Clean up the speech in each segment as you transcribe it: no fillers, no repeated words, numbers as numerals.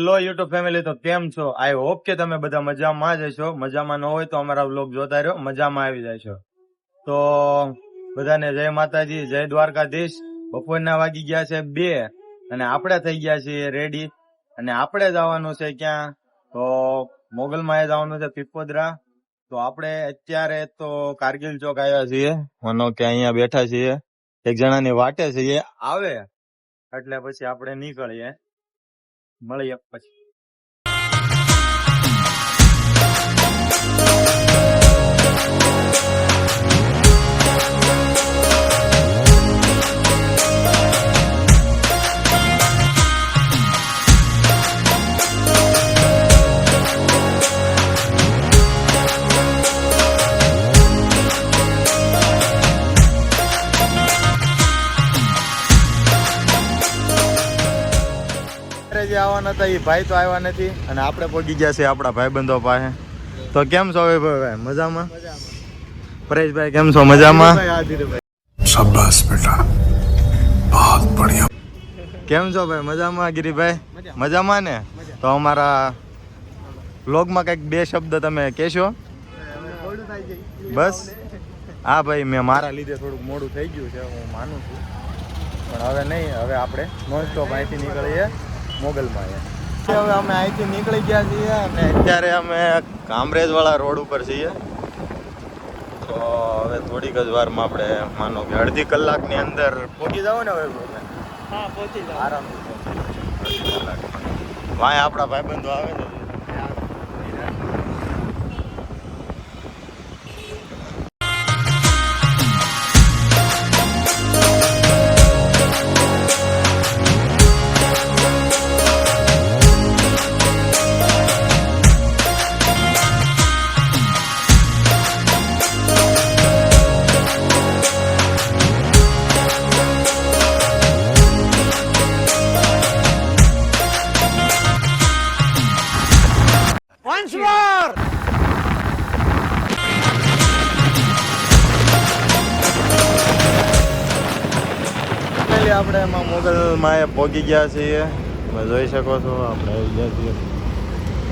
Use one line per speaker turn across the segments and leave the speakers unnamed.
Hello YouTube family, તો કેમ છો? આઈ હોપ કે તમે બધા મજામાં જ હશો. મજામાં ન હોય તો અમારા વ્લોગ જોતા રહ્યો, મજામાં આવી જાય છો. તો બધાને જય માતાજી, જય દ્વારકાધીશ. બપોરના વાગી ગયા છે 2 અને આપણે થઈ ગયા છીએ રેડી. અને આપણે જવાનું છે ક્યાં? તો મોગલમાં જવાનું છે પીપોદરા. તો આપણે અત્યારે તો કારગિલ ચોક આવ્યા છીએ, માનો કે અહીંયા બેઠા છીએ, એક જણાની વાટે છીએ, આવે એટલે પછી આપણે નીકળીએ, મળીએ પછી. જે આવવાના હતા એ ભાઈ તો આવ્યા નથી અને આપણે પહોંચી ગયા છે આપણા ભાઈબંધો પાસે. તો કેમ છો ભાઈ? મજામાં? પરેશભાઈ કેમ છો? મજામાં? શાબાશ બેટા, બહુત બઢિયા. કેમ છો ભાઈ? મજામાં? ગિરીભાઈ મજામાં ને? તો અમારા વ્લોગમાં કંઈક 2 શબ્દ તમે કહેશો? બસ હા ભાઈ, મેં મારા લીધે થોડુંક મોડું થઈ ગયું છે, હું માનું છું, પણ હવે નહીં. હવે આપણે નોન સ્ટોપ અહીંથી નીકળીએ મોગલમાં. હવે અમે અહીંથી નીકળી ગયા છીએ અને અત્યારે અમે કામરેજ વાળા રોડ ઉપર છીએ. તો હવે થોડીક જ વારમાં આપણે માનો કે અડધી કલાકની અંદર પહોંચી જાવ ને. હવે હા, પહોંચી જાવ આરામથી. અડધી કલાકમાં વાય આપણા ભાઈબંધો આવે ને. આપણે એમાં મોગલમાં પહોંચી ગયા છીએ, તમે જોઈ શકો છો. આપણે આવી ગયા છીએ.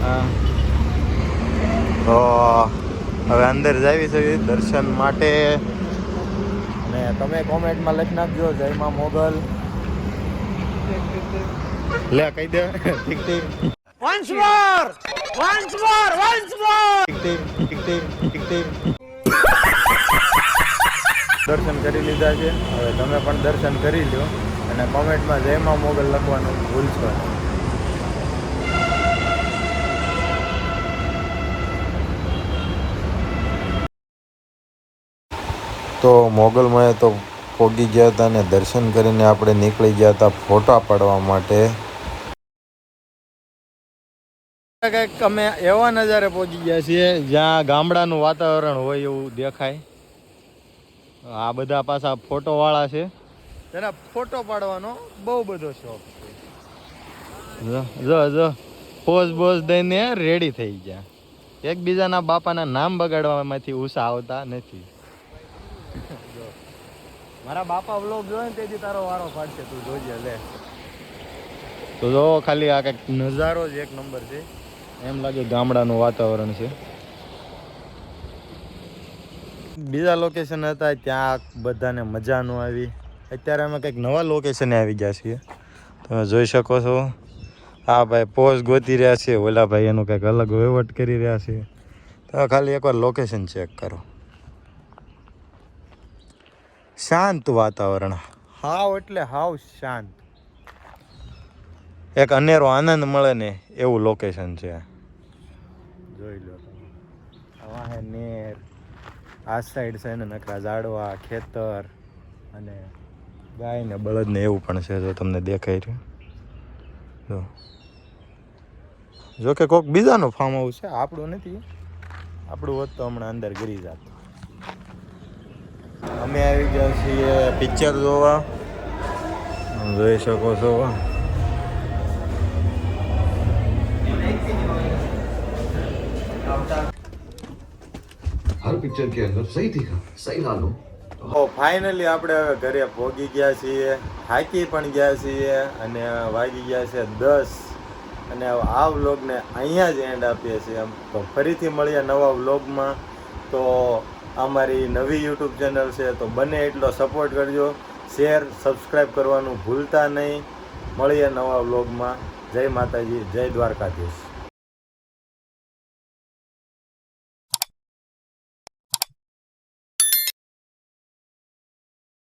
હા, તો હવે અંદર જાવી છે દર્શન માટે. અને તમે કોમેન્ટમાં લખી નાખજો જય માં મોગલ. લે કહી દે. ઠીક ઠીક. once more ઠીક ઠીક. દર્શન કરી લીધા છે. હવે તમે પણ દર્શન કરી લો અને કોમેન્ટમાં જય માં મોગલ લખવાનું ભૂલશો નહીં. તો મોગલમાં તો પહોંચી ગયા હતા અને દર્શન કરીને આપણે નીકળી ગયા હતા ફોટા પાડવા માટે. કંઈક અમે એવા નજારે પહોંચી ગયા છીએ જ્યાં ગામડાનું વાતાવરણ હોય એવું દેખાય. આ બધા પાછા ફોટો વાળા છે, તેના ફોટો પાડવાનો બહુ બધો શોખ છે. જો પોઝ બોઝ દઈને રેડી થઈ ગયા. એકબીજાના બાપાના નામ બગાડવામાંથી ઉષા આવતા નથી. મારા બાપા વ્લોગ જોયે ને તેથી તારો વારો પાડશે, તું જોજે. લે તો જો ખાલી આ કંઈક નજારો જ એક નંબર છે, એમ લાગે ગામડાનું વાતાવરણ છે. બીજા લોકેશન હતા ત્યાં બધાને મજા ન આવી. અત્યારે અમે કંઈક નવા લોકેશને આવી ગયા છીએ, તમે જોઈ શકો છો. હા ભાઈ પોઝ ગોતી રહ્યા છે, ઓલા ભાઈ એનું કંઈક અલગ વહીવટ કરી રહ્યા છે. તમે ખાલી એકવાર લોકેશન ચેક કરો. શાંત વાતાવરણ, હાવ એટલે હાવ શાંત. એક અનેરો આનંદ મળે ને એવું લોકેશન છે. જોઈ લો તમે. વાહે નેર, આ સાઈડ છે ને નકરા ઝાડવા, ખેતર અને ગાય ને બળદ ને એવું પણ છે. જો તમને દેખાય રહ્યું. જો કે કોઈક બીજાનું ફાર્મ હાઉસ છે, આપણું નથી. આપણું હોત તો હમણાં અંદર ગરી જાત. અમે આવી ગયા છીએ પિક્ચર જોવા, જોઈ શકો છો.
हर पिक्चर के अंदर सही दिखा, सही डालो.
તો ફાઇનલી આપણે હવે ઘરે પહોંચી ગયા છીએ, થાકી પણ ગયા છીએ અને વાગી ગયા છે 10. અને આ વ્લોગને અહીંયા જ એન્ડ આપીએ છીએ એમ. તો ફરીથી મળીએ નવા વ્લોગમાં. તો અમારી નવી યુટ્યુબ ચેનલ છે, તો બને એટલો સપોર્ટ કરજો. શેર સબસ્ક્રાઈબ કરવાનું ભૂલતા નહીં. મળીએ નવા વ્લોગમાં. જય માતાજી, જય દ્વારકાધીશ.